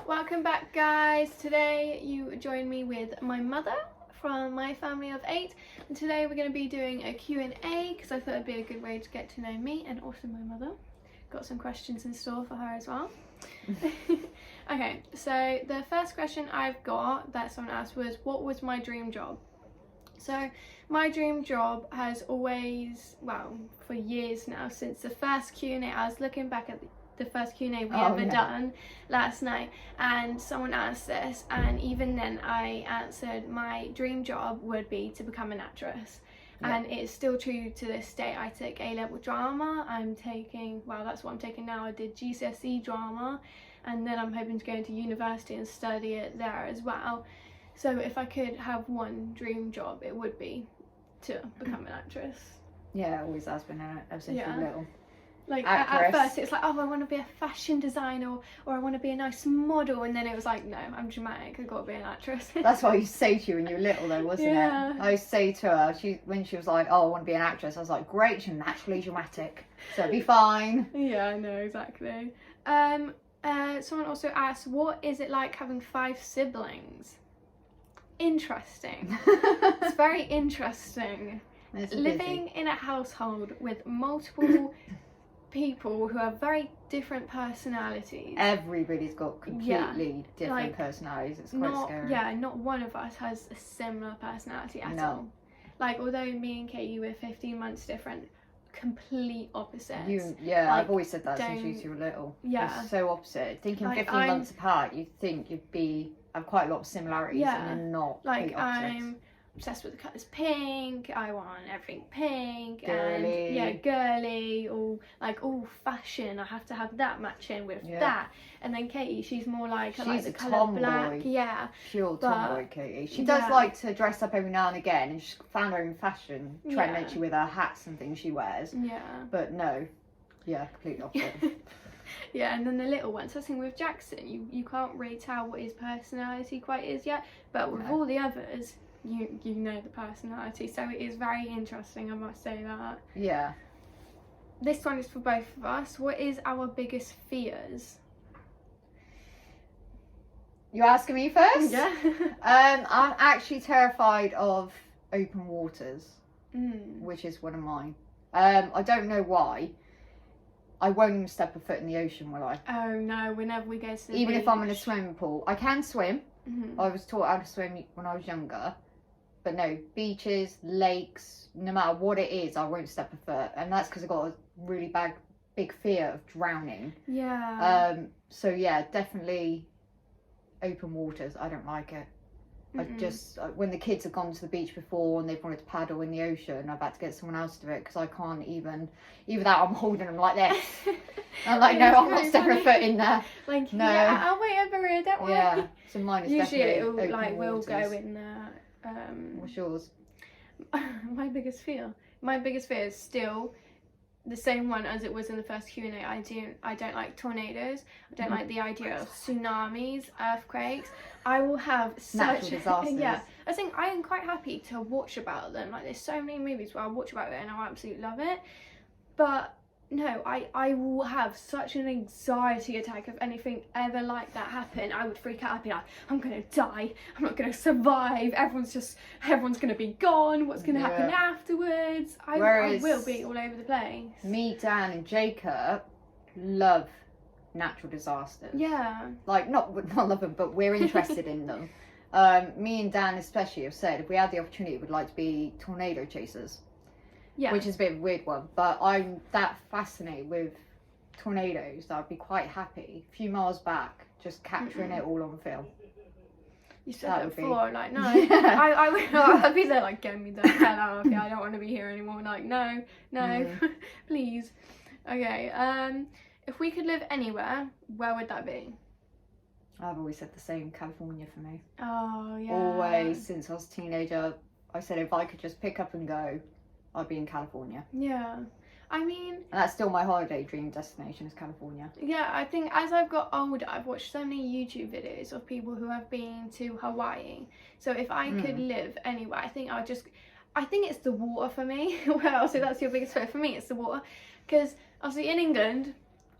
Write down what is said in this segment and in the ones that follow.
Welcome back, guys. Today you join me with my mother from my family of 8, and today we're going to be doing a Q&A because I thought it'd be a good way to get to know me and also my mother. Got some questions in store for her as well. Okay, so the first question I've got that someone asked was, what was my dream job? So my dream job has always, well, for years now, since the first Q&A, I was looking back at the first Q&A we ever done last night, and someone asked this, and even then I answered my dream job would be to become an actress. And it's still true to this day. I took A-level drama, I'm taking, well, that's what I'm taking now. I did GCSE drama, and then I'm hoping to go into university and study it there as well. So if I could have one dream job, it would be to become an actress. Yeah, it always has been ever since you were little. Like at first it's like, oh, I want to be a fashion designer, or I want to be a nice model, and then it was like, no, I'm dramatic, I've got to be an actress. That's what I used to say to you when you were little though, wasn't it? I used to say to her, when she was like, oh, I want to be an actress, I was like, great, you're naturally dramatic, so it'll be fine. Yeah, I know, exactly. Someone also asked, what is it like having 5 siblings? Interesting. It's very interesting. Living in a household with multiple people who have very different personalities. Everybody's got completely different personalities. It's quite scary. Yeah, not one of us has a similar personality at all. Like, although me and Katie were 15 months different, complete opposites. I've always said that since you were little. Yeah. It's so opposite. Thinking like 15 months apart, you'd think you'd have quite a lot of similarities, and you're not. Like, I'm obsessed with the colours pink, I want everything pink, girly. And girly, all fashion, I have to have that matching with that. And then Katie, she's more like, I like the colour black. Pure tomboy, Katie. She does like to dress up every now and again, and she's found her own fashion trend, actually, with her hats and things she wears. But no, completely opposite. And then the little one, so I think with Jackson, you can't really tell what his personality quite is yet, but with all the others, you know the personality, so it is very interesting, I must say that. Yeah. This one is for both of us. What is our biggest fears? You asking me first? Yeah. I'm actually terrified of open waters, which is one of mine. I don't know why. I won't even step a foot in the ocean, will I? Oh no, whenever we go to the Even beach. if I'm in a swimming pool. I can swim. I was taught how to swim when I was younger. But no, beaches, lakes, no matter what it is, I won't step a foot. And that's because I've got a really big fear of drowning. Yeah. So yeah, definitely open waters. I don't like it. I just, when the kids have gone to the beach before and they've wanted to paddle in the ocean, I've had to get someone else to do it because I can't even that I'm holding them like this. I'm like, no, I'm not stepping a foot in there. Like, no. I'll wait over here, don't worry. Yeah, so mine is usually definitely it'll will go in there. What's yours? My biggest fear is still the same one as it was in the first Q&A. I don't like tornadoes. I don't like the idea of tsunamis, earthquakes. I will have natural disasters. I think I am quite happy to watch about them. Like, there's so many movies where I watch about it and I absolutely love it. But no, I will have such an anxiety attack if anything ever like that happened. I would freak out. I'd be like, I'm gonna die, I'm not gonna survive, everyone's gonna be gone, what's gonna happen afterwards? I will be all over the place. Me, Dan and Jacob love natural disasters. Yeah. Like, not love them, but we're interested in them. Me and Dan especially have said if we had the opportunity, we'd like to be tornado chasers. Yeah. Which is a bit of a weird one, but I'm that fascinated with tornadoes that I'd be quite happy a few miles back, just capturing it all on film. You said that before, like, no. I'd be there like, get me the hell out of here, I don't want to be here anymore. Like, no, please. Okay, if we could live anywhere, where would that be? I've always said the same, California for me. Oh, yeah. Always, since I was a teenager, I said if I could just pick up and go, I'd be in California. Yeah. I mean... And that's still my holiday dream destination, is California. Yeah, I think as I've got older, I've watched so many YouTube videos of people who have been to Hawaii. So if I could live anywhere, I think it's the water for me. Well, so that's your biggest fear. For me, it's the water. Because, obviously, in England,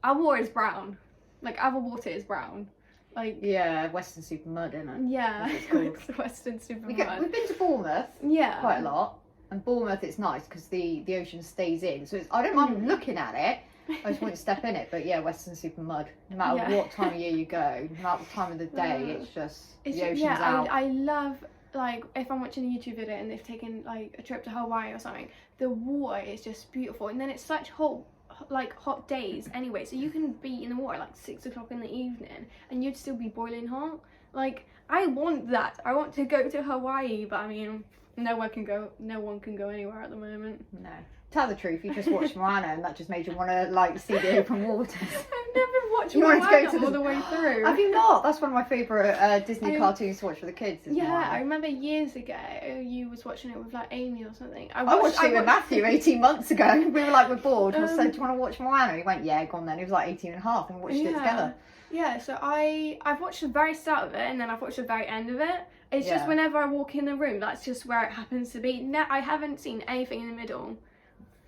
our water is brown. Like, our water is brown. Like, yeah, Western Super Mud, isn't it? Yeah, It's called. it's the Western Super We've Mud. been to Bournemouth quite a lot, and Bournemouth it's nice because the ocean stays in, so I don't mind looking at it. I just won't step in it. But yeah, Western Super Mud. No matter what time of year you go, no matter what time of the day, it's just the ocean's out. I love, like, if I'm watching a YouTube video and they've taken like a trip to Hawaii or something, the water is just beautiful, and then it's such hot days anyway, so you can be in the water like 6 o'clock in the evening and you'd still be boiling hot. Like, I want that. I want to go to Hawaii, but I mean, no one can go anywhere at the moment. No. Tell the truth, you just watched Moana and that just made you want to like see the open waters. I've never watched Moana all the way through. Have you not? That's one of my favourite Disney cartoons to watch for the kids. Yeah, Moana. I remember years ago you was watching it with like Amy or something. I watched it with Matthew 18 months ago. We were like, we're bored. I said, do you want to watch Moana? He went, yeah, go on then. He was like 18 and a half and we watched it together. Yeah, so I've watched the very start of it and then I've watched the very end of it. It's just whenever I walk in the room, that's just where it happens to be. No, I haven't seen anything in the middle.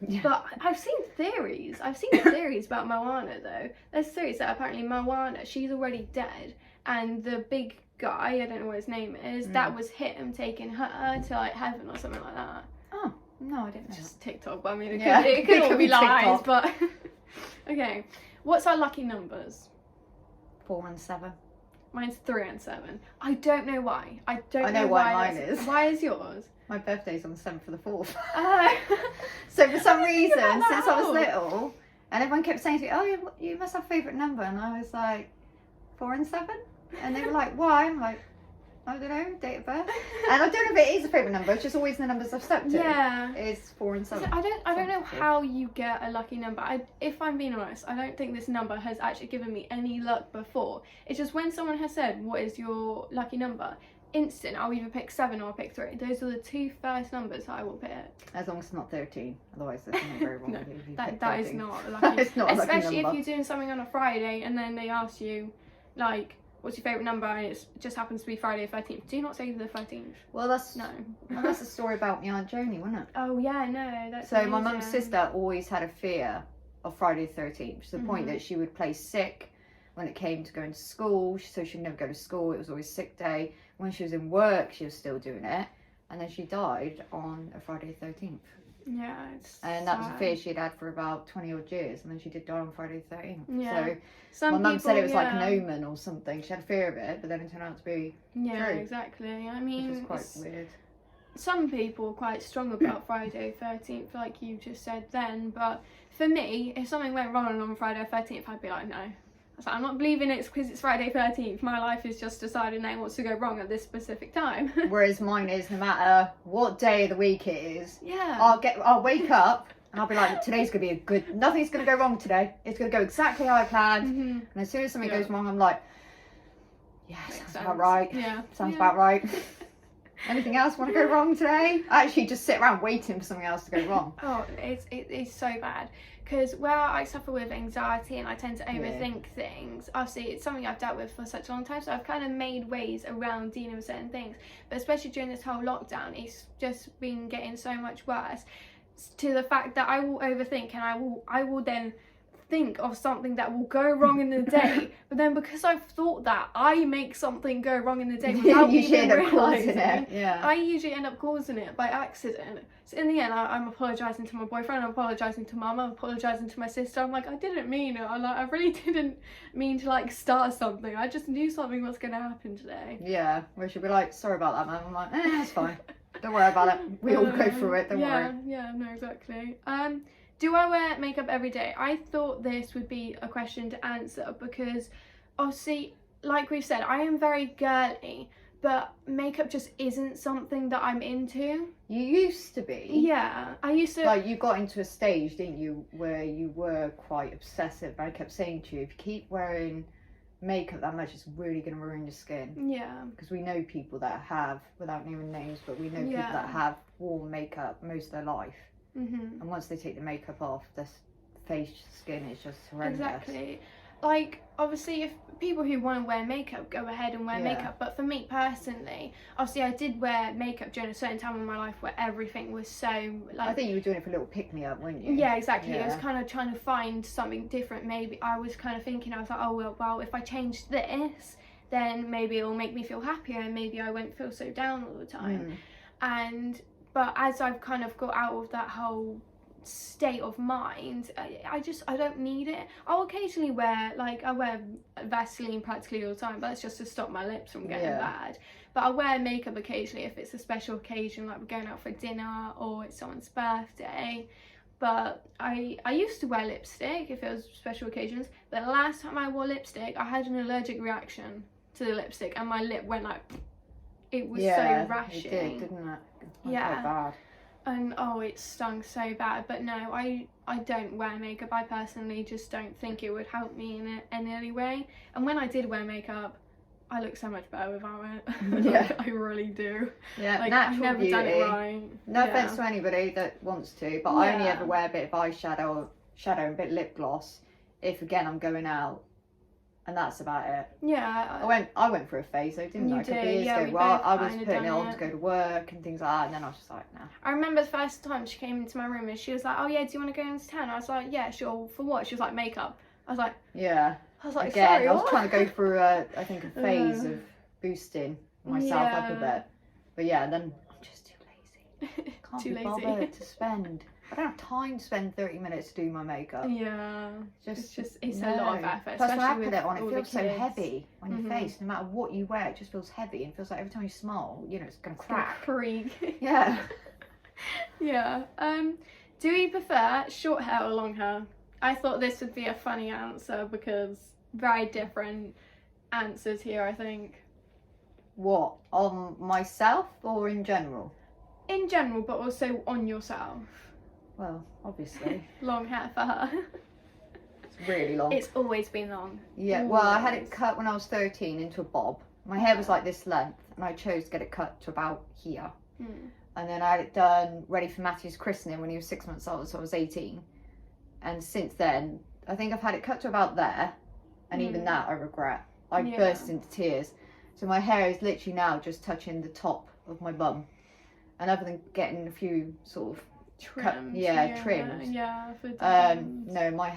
Yeah. But I've seen theories. About Moana though. There's theories that apparently Moana, she's already dead, and the big guy, I don't know what his name is, that was him taking her to like heaven or something like that. Oh, no, I didn't know. Just TikTok, but I mean it could all be lies, but okay. What's our lucky numbers? 4 and 7. Mine's 3 and 7. I don't know why. I know why mine is. Why is yours? My birthday's on the 7th of the 4th. So for some reason, since I was little, and everyone kept saying to me, oh, you must have a favourite number. And I was like, 4 and 7? And they were like, why? I'm like, I don't know, date of birth. And I don't know if it is a favourite number, it's just always the numbers I've stuck to. Yeah. It's 4 and 7. I don't know how you get a lucky number. If I'm being honest, I don't think this number has actually given me any luck before. It's just when someone has said, what is your lucky number? Instant, I'll either pick 7 or I'll pick 3. Those are the 2 first numbers that I will pick. As long as it's not 13, otherwise there's something very wrong with you. That is not a lucky. It's not a lucky Especially number. if you're doing something on a Friday and then they ask you, like, what's your favourite number, and it just happens to be Friday the 13th. Do not say the 13th. Well, that's a story about my Aunt Joni, wasn't it? Oh yeah, no, that's so amazing. My mum's sister always had a fear of Friday the 13th, to the point that she would play sick when it came to going to school, so she'd never go to school. It was always sick day. When she was in work, she was still doing it, and then she died on a Friday the 13th. Yeah, it's and that was a fear she'd had for about 20 odd years, and then she did die on Friday the 13th. Yeah. So my mum said it was like an omen or something. She had a fear of it, but then it turned out to be true. Exactly. I mean, which is quite weird. Some people are quite strong about Friday the 13th, like you just said then, but for me, if something went wrong on Friday the 13th, I'd be like, no. I'm not believing it's because it's Friday 13th. My life is just decided now what's to go wrong at this specific time. Whereas mine is, no matter what day of the week it is, yeah, I'll wake up and I'll be like, today's gonna be nothing's gonna go wrong today. It's gonna go exactly how I planned. And as soon as something goes wrong, I'm like, yeah, sounds about right. Yeah, sounds about right. Anything else want to go wrong today? I actually just sit around waiting for something else to go wrong. Oh, it's so bad. Because where I suffer with anxiety and I tend to overthink things, obviously it's something I've dealt with for such a long time, so I've kind of made ways around dealing with certain things. But especially during this whole lockdown, it's just been getting so much worse, to the fact that I will overthink and I will then think of something that will go wrong in the day, but then because I've thought that, I make something go wrong in the day without even realising it. Yeah. I usually end up causing it by accident. So in the end, I'm apologising to my boyfriend, I'm apologising to mum, I'm apologising to my sister. I'm like, I didn't mean it. I really didn't mean to like start something. I just knew something was going to happen today. Yeah, where she'll be like, sorry about that, man. I'm like, it's fine. Don't worry about it. We all go through it. Don't worry. Yeah, no, exactly. Do I wear makeup every day? I thought this would be a question to answer because obviously, like we've said, I am very girly, but makeup just isn't something that I'm into. You used to be. Yeah, I used to. Like, you got into a stage, didn't you, where you were quite obsessive. I kept saying to you, if you keep wearing makeup that much, it's really going to ruin your skin. Yeah. Because we know people that have, without naming names, but we know people that have worn makeup most of their life. And once they take the makeup off, their face skin is just horrendous. Exactly. Like, obviously, if people who want to wear makeup, go ahead and wear makeup. But for me personally, obviously, I did wear makeup during a certain time in my life where everything was so, like... I think you were doing it for a little pick-me-up, weren't you? Yeah, exactly. Yeah. I was kind of trying to find something different. Maybe I was kind of thinking, I was like, oh, well, if I change this, then maybe it will make me feel happier and maybe I won't feel so down all the time. But as I've kind of got out of that whole state of mind, I don't need it. I'll occasionally wear, like, I wear Vaseline practically all the time, but that's just to stop my lips from getting bad. But I wear makeup occasionally if it's a special occasion, like we're going out for dinner or it's someone's birthday. But I used to wear lipstick if it was special occasions, but the last time I wore lipstick I had an allergic reaction to the lipstick and my lip went like, it was so rashy. It did, didn't it? Yeah. Quite bad. And oh, it stung so bad. But no, I don't wear makeup. I personally just don't think it would help me in any way. And when I did wear makeup, I look so much better without it. Yeah. I really do. Yeah, like, natural I've never beauty. done it right. No offense to anybody that wants to, but I only ever wear a bit of eyeshadow, and a bit of lip gloss if, again, I'm going out. And that's about it. Yeah. I went through a phase though, didn't I? A couple of years ago. Well, I was putting it on to go to work and things like that, and then I was just like, nah. I remember the first time she came into my room and she was like, oh yeah, do you want to go into town? I was like, yeah, sure. For what? She was like, makeup. I was like, yeah. I was like, again, sorry, I was what? trying to go through a phase of boosting myself up a bit. But yeah, then I'm just too lazy. Can't Too be lazy. bothered to spend. I don't have time to spend 30 minutes to do my makeup. Yeah. It's a no. lot of effort. Plus when I especially put with it on, it all the feels so kids. heavy on your face. No matter what you wear, it just feels heavy and feels like every time you smile, you know, it's going to crack. Creak. Yeah. Yeah. Do you prefer short hair or long hair? I thought this would be a funny answer because very different answers here, I think. What? On myself or in general? In general, but also on yourself. Well, obviously. Long hair for her. It's really long. It's always been long. Yeah, well, I had it cut when I was 13 into a bob. My hair was like this length, and I chose to get it cut to about here. And then I had it done ready for Matthew's christening when he was 6 months old, so I was 18. And since then, I think I've had it cut to about there, and even that I regret. I burst into tears. So my hair is literally now just touching the top of my bum. And other than getting a few sort of trimmed. Trimmed. Yeah, for no, my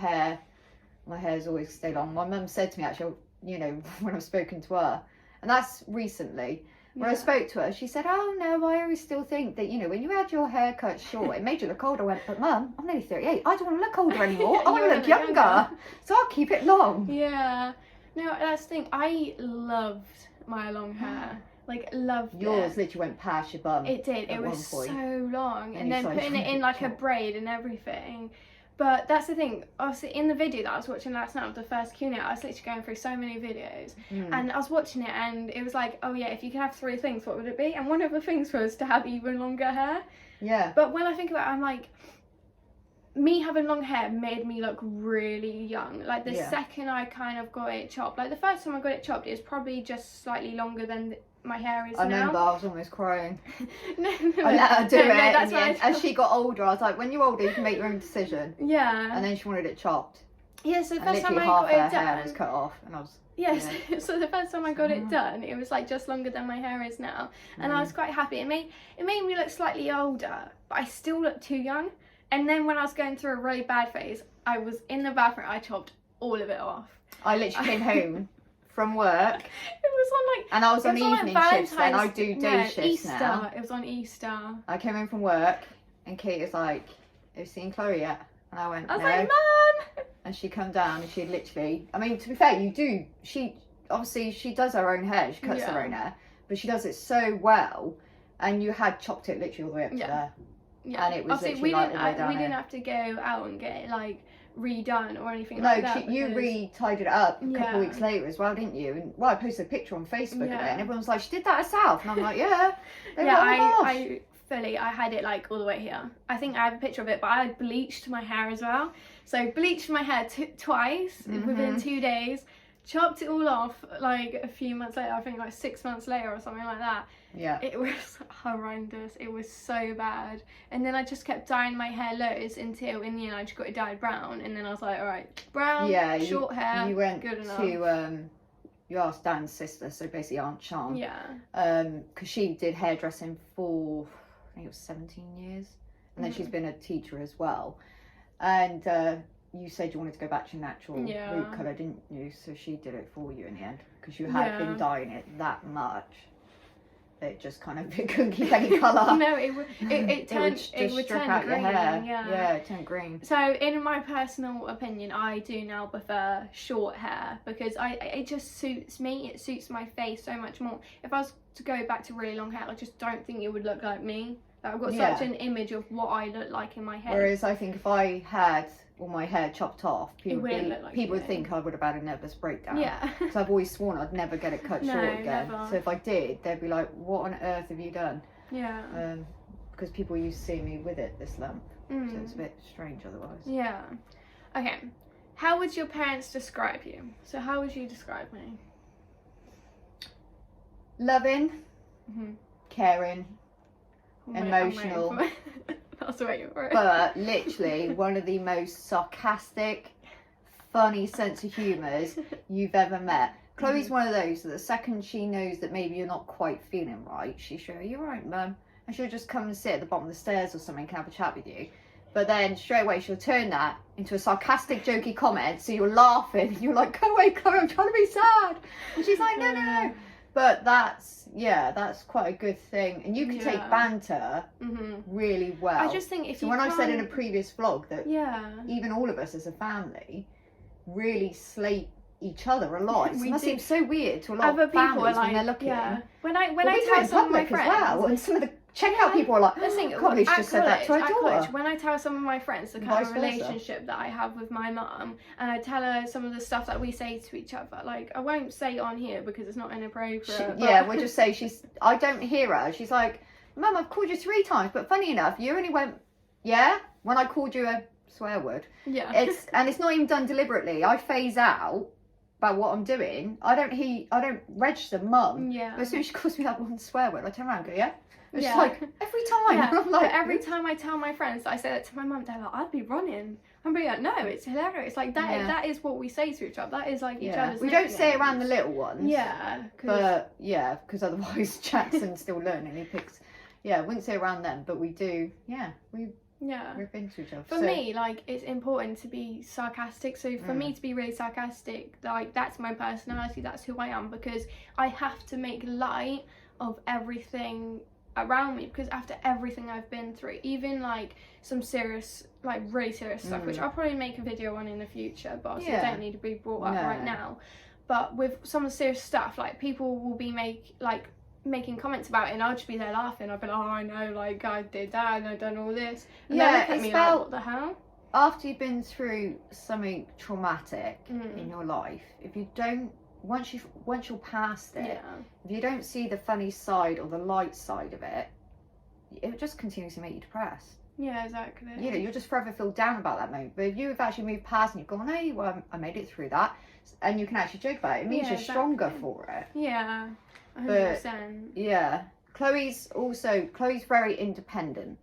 hair's always stayed long. My mum said to me, actually, you know, when I've spoken to her, and that's recently, when I spoke to her, she said, oh no, I always still think that, you know, when you had your hair cut short, it made you look older. I went, but Mum, I'm only 38. I don't want to look older anymore. I want to look younger. So I'll keep it long. Yeah. No, that's the thing. I loved my long hair. Like, loved Yours it. literally went past your bum. It did. It was so long. And then started putting it in like a braid and everything. But that's the thing. Obviously, in the video that I was watching last night of the first Q&A, I was literally going through so many videos. And I was watching it and it was like, oh yeah, if you could have 3 things, what would it be? And one of the things was to have even longer hair. Yeah. But when I think about it, I'm like, me having long hair made me look really young. Like the second I kind of got it chopped, like the first time I got it chopped, it was probably just slightly longer than my hair is now. I remember I was almost crying. No, I let her do it. That's as she got older, I was like, when you're older, you can make your own decision. Yeah. And then she wanted it chopped. Yeah, so the first time I half got her it done, hair was cut off, and I was. Yes, so the first time I got it done, it was like just longer than my hair is now, and I was quite happy. It made me look slightly older, but I still look too young. And then when I was going through a really bad phase, I was in the bathroom. I chopped all of it off. I literally came home from work. It was on like. And I was on evening shifts then. I do day shifts Easter. now. It was on Easter. I came home from work, and Kate was like, "Have you seen Chloe yet?" And I went, I was no. like, Mum! And she come down, and she literally. I mean, to be fair, you do. She does her own hair. She cuts her own hair, but she does it so well. And you had chopped it literally all the way up to there. Yeah. And it was literally like all the way down we didn't have to go out and get it like redone or anything no, like that. No, you re-tied it up a couple of weeks later as well, didn't you? And I posted a picture on Facebook of it, and everyone was like, "She did that herself," and I'm like, "Yeah." I had it like all the way here. I think I have a picture of it, but I had bleached my hair as well. So bleached my hair twice within 2 days. Chopped it all off like a few months later. I think like 6 months later or something like that. Yeah. It was horrendous. It was so bad. And then I just kept dyeing my hair loads until in the end I just got it dyed brown. And then I was like, all right, brown, short hair, you went good enough. To you asked Dan's sister, so basically Aunt Sean. Yeah. Because she did hairdressing for I think it was 17 years, and then she's been a teacher as well. And you said you wanted to go back to your natural root colour, didn't you? So she did it for you in the end, because you had been dyeing it that much. It just kind of couldn't keep any colour. No, it would turn green. Yeah, it turned green. So in my personal opinion, I do now prefer short hair, because it just suits me. It suits my face so much more. If I was to go back to really long hair, I just don't think it would look like me. Like, I've got such an image of what I look like in my head. Whereas I think if I had all my hair chopped off, people would think I would have had a nervous breakdown. Yeah. Because I've always sworn I'd never get it cut short again. Never. So if I did, they'd be like, what on earth have you done? Yeah. Because people used to see me with it, this lump. So it's a bit strange otherwise. Yeah. Okay. How would your parents describe you? So how would you describe me? Loving, caring, emotional. I was waiting for it. But literally one of the most sarcastic, funny sense of humours you've ever met. Chloe's one of those that the second she knows that maybe you're not quite feeling right, she'll go, "You're right, Mum," and she'll just come and sit at the bottom of the stairs or something and have a chat with you. But then straight away she'll turn that into a sarcastic, jokey comment, so you're laughing and you're like, "Go away, Chloe, I'm trying to be sad," and she's like, "No." But that's quite a good thing, and you can take banter really well. I just think if when I said in a previous vlog that even all of us as a family really slate each other a lot. That seems so weird to a lot of families when they're looking. When I tell some of my friends as well, and some of the checkout people are like, probably just said that to our daughter. When I tell some of my friends the kind of relationship that I have with my mum, and I tell her some of the stuff that we say to each other, like, I won't say it on here because it's not inappropriate. We'll just say I don't hear her. She's like, "Mum, I've called you 3 times, but funny enough, you only went, when I called you a swear word." Yeah. It's not even done deliberately. I phase out about what I'm doing. I don't register Mum. Yeah. But as soon as she calls me that one swear word, I turn around and go, "Yeah." It's like every time. Yeah. I'm like, but every time I tell my friends that I say that to my mum, they're like, "I'd be running." I'm being like, "No, it's hilarious." Like that. That is what we say to each other. That is like each other's. We don't say it around the little ones. Yeah. But because otherwise Jackson's still learning. He picks. Yeah, wouldn't say around them, but we do. Yeah, we. Yeah. Rip into each other. For me, like, it's important to be sarcastic. So for me to be really sarcastic, like, that's my personality. That's who I am, because I have to make light of everything around me, because after everything I've been through, even like some serious, like really serious stuff, which I'll probably make a video on in the future, but obviously I don't need to be brought up right now. But with some of the serious stuff, like, people will be making comments about it, and I'll just be there laughing. I'll be like, "Oh, I know, like, I did that and I've done all this." And they look at me like, "What the hell?" After you've been through something traumatic in your life, if you don't, once you're past it, if you don't see the funny side or the light side of it, it just continues to make you depressed. Yeah, exactly. You know, you'll just forever feel down about that moment. But if you have actually moved past and you've gone, "Hey, well, I made it through that," and you can actually joke about it, it means you're stronger for it. Yeah, 100%. But, Chloe's very independent.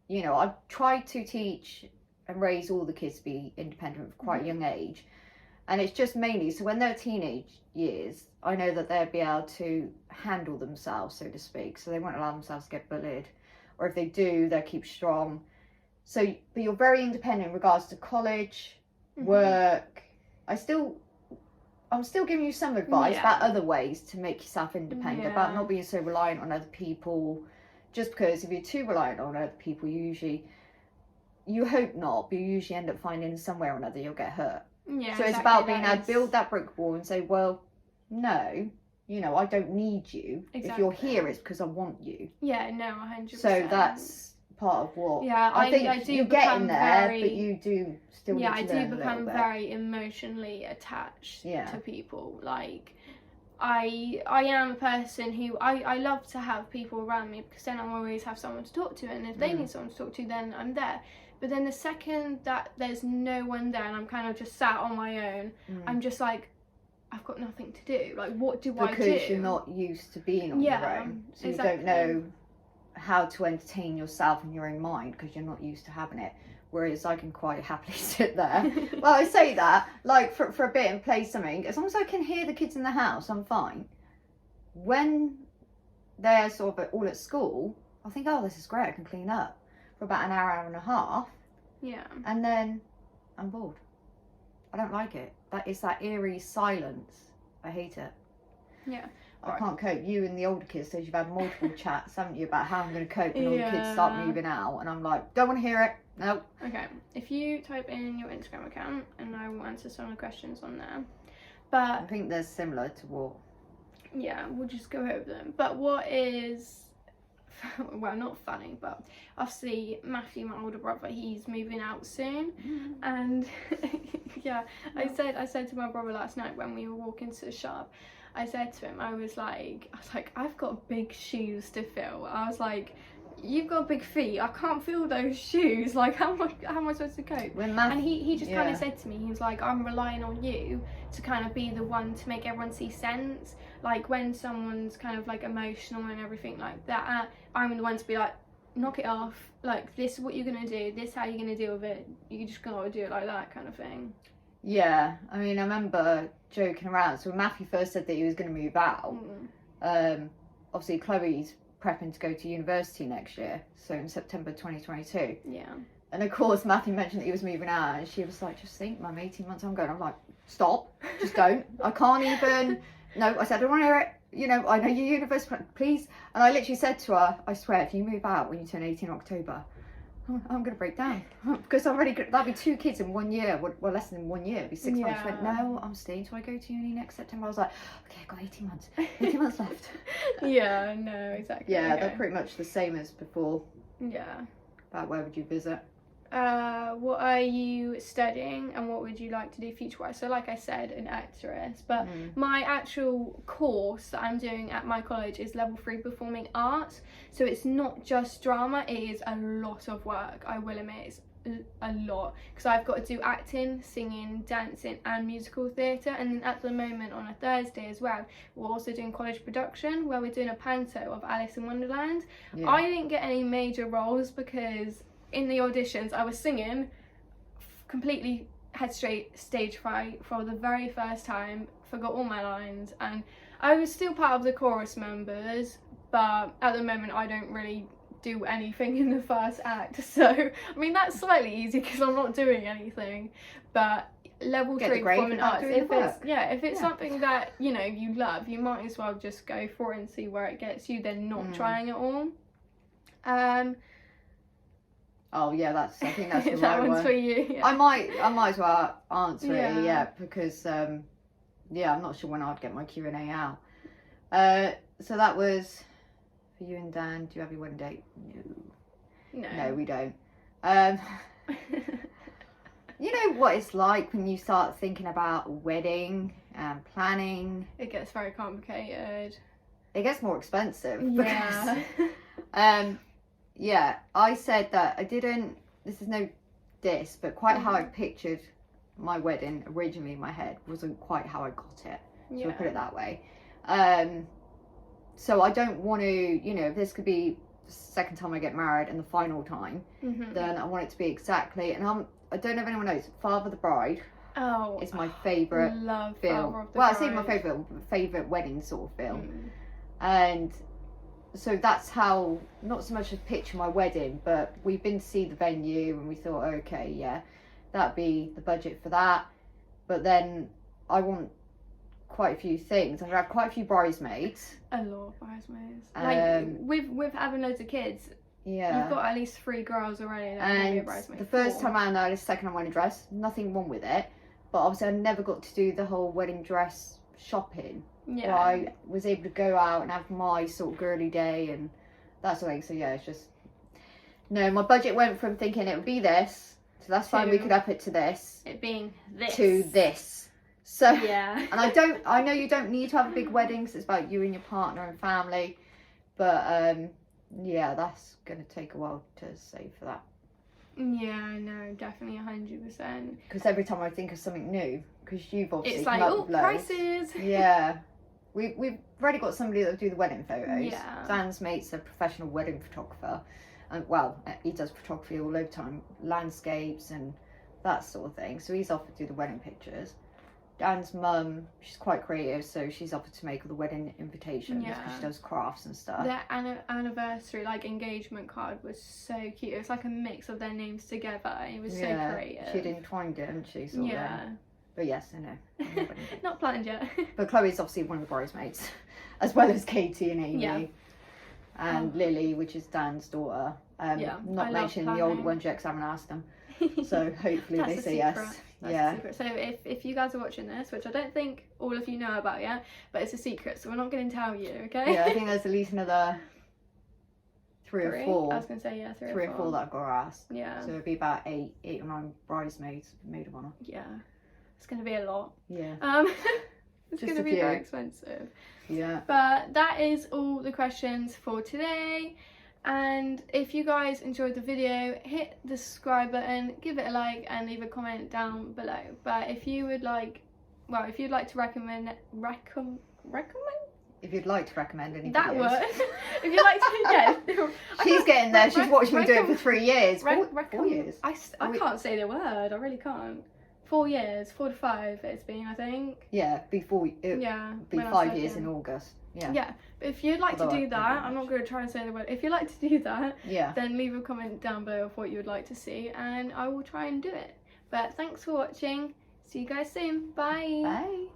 You know, I've tried to teach and raise all the kids to be independent from quite a young age. And it's just mainly, so when they're teenage years, I know that they'll be able to handle themselves, so to speak. So they won't allow themselves to get bullied. Or if they do, they'll keep strong. So, but you're very independent in regards to college, work. I'm still giving you some advice about other ways to make yourself independent, about not being so reliant on other people. Just because if you're too reliant on other people, you hope not, but you usually end up finding somewhere or another you'll get hurt. Yeah, so it's about being able to build that brick wall and say, "Well, no, I don't need you. Exactly. If you're here, it's because I want you." Yeah, no, 100%. So that's part of what I think I do. You get in there, but you do still. Yeah, I do become very emotionally attached to people. Like, I am a person who I love to have people around me, because then I'll always have someone to talk to, and if they need someone to talk to, then I'm there. But then the second that there's no one there and I'm kind of just sat on my own, I'm just like, I've got nothing to do. Like, what do I do? Because you're not used to being on your own. So you don't know how to entertain yourself in your own mind, because you're not used to having it. Whereas I can quite happily sit there. Well, I say that, like, for a bit and play something. As long as I can hear the kids in the house, I'm fine. When they're sort of all at school, I think, "Oh, this is great, I can clean up." For about an hour and a half. Yeah. And then I'm bored. I don't like it. It's that eerie silence. I hate it. Yeah. I can't cope. You and the older kids, so you've had multiple chats, haven't you, about how I'm going to cope when all the kids start moving out, and I'm like, don't want to hear it. No. Okay. If you type in your Instagram account, and I will answer some of the questions on there. But I think they're similar to what. Yeah, we'll just go over them. But what is, well, not funny, but obviously Matthew, my older brother, he's moving out soon, and yeah, I said to my brother last night when we were walking to the shop, I said to him, I was like, I've got big shoes to fill. I was like, you've got big feet. I can't fill those shoes. Like, how am I supposed to cope? And he just kind of said to me, he was like, I'm relying on you to kind of be the one to make everyone see sense. Like, when someone's kind of like emotional and everything like that, I'm the one to be like, knock it off. Like, this is what you're gonna do. This is how you're gonna deal with it. You just gotta do it like that, kind of thing. Yeah, I mean, I remember joking around. So when Matthew first said that he was going to move out, obviously Chloe's prepping to go to university next year, so in September 2022. Yeah. And of course Matthew mentioned that he was moving out, and she was like, just think, Mum, 18 months I'm going. I'm like, stop, just don't. I can't even. No, I said, I don't want to hear it. You know, I know you're university, please. And I literally said to her, I swear, if you move out when you turn 18 in October, I'm going to break down, because I'm already, that'll be 2 kids in 1 year, well, less than 1 year, it'll be 6 months. She went, no, I'm staying till I go to uni next September. I was like, okay, I've got 18 months left. Yeah, no, exactly. Yeah, they're pretty much the same as before. Yeah. About where would you visit? What are you studying, and what would you like to do future-wise? So like I said, an actress, but my actual course that I'm doing at my college is level 3 performing arts, so it's not just drama, it is a lot of work, I will admit. It's a lot, because I've got to do acting, singing, dancing and musical theatre, and then at the moment on a Thursday as well we're also doing college production where we're doing a panto of Alice in Wonderland. I didn't get any major roles because in the auditions I was singing, completely had straight stage fright for the very first time, forgot all my lines, and I was still part of the chorus members, but at the moment I don't really do anything in the first act, so I mean that's slightly easy because I'm not doing anything. But level 3 performing arts, if it's something that you know you love, you might as well just go for it and see where it gets you, than not trying it all. Oh yeah, I think that's the that right one's one. for you. Yeah. I might as well answer it, because I'm not sure when I'd get my Q&A out. So that was for you and Dan. Do you have your wedding date? No, we don't. You know what it's like when you start thinking about a wedding and planning. It gets very complicated. It gets more expensive. Yeah. Because, yeah, I said that I didn't, this is no diss, but quite how I pictured my wedding originally in my head wasn't quite how I got it. So we'll put it that way. So I don't want to, you know, if this could be the second time I get married and the final time, then I want it to be exactly, and I don't know if anyone knows, Father of the Bride is my favourite film. I say my favourite wedding sort of film. And so that's how, not so much as picture my wedding, but we've been to see the venue and we thought, okay, yeah, that'd be the budget for that. But then I want quite a few things. I'm gonna have quite a few bridesmaids. A lot of bridesmaids. Like with having loads of kids. Yeah. You've got at least 3 girls already that can be a bridesmaid. The first time I know, the second I'm wearing a dress, nothing wrong with it. But obviously I never got to do the whole wedding dress shopping. Yeah. I was able to go out and have my sort of girly day and that sort of thing. So yeah, it's just, no, my budget went from thinking it would be this, so that's fine, we could up it to this. It being this. To this. So, yeah. And I know you don't need to have a big wedding because it's about you and your partner and family. But yeah, that's going to take a while to save for that. Yeah, no, definitely 100%. Because every time I think of something new, because you've obviously it's like, oh, prices. Yeah. We've already got somebody that'll do the wedding photos. Yeah. Dan's mate's a professional wedding photographer. And well, he does photography all over time, landscapes and that sort of thing. So he's offered to do the wedding pictures. Dan's mum, she's quite creative, so she's offered to make all the wedding invitations because she does crafts and stuff. Their anniversary, like, engagement card was so cute. It was like a mix of their names together. It was so creative. She did twine it, didn't she? Sort of. But yes, I know. Not planned yet. But Chloe's obviously one of the bridesmaids, as well as Katie and Amy. Yeah. And Lily, which is Dan's daughter. Not mentioning the older ones yet because I haven't asked them. So hopefully they say yes. That's so if you guys are watching this, which I don't think all of you know about yet, but it's a secret, so we're not going to tell you, okay? Yeah, I think there's at least another three or four. I was going to say, three or four that I've got to ask. Yeah. So it'd be about eight or nine bridesmaids, maid of honour. Yeah. It's going to be a lot. Yeah. It's going to be very expensive. Yeah. But that is all the questions for today. And if you guys enjoyed the video, hit the subscribe button, give it a like, and leave a comment down below. But if you would like, if you'd like to recommend if you'd like to recommend any that videos. word, if you'd like to, she's getting there. She's watched me do it for 3 years. 4 years. I can't say the word. I really can't. 4 years, 4 to 5 it's been, I think. Yeah, before be 5 years in August. Yeah. Yeah, but if you'd like to do that, I'm not going to try and say the word. If you'd like to do that, then leave a comment down below of what you would like to see, and I will try and do it. But thanks for watching. See you guys soon. Bye. Bye.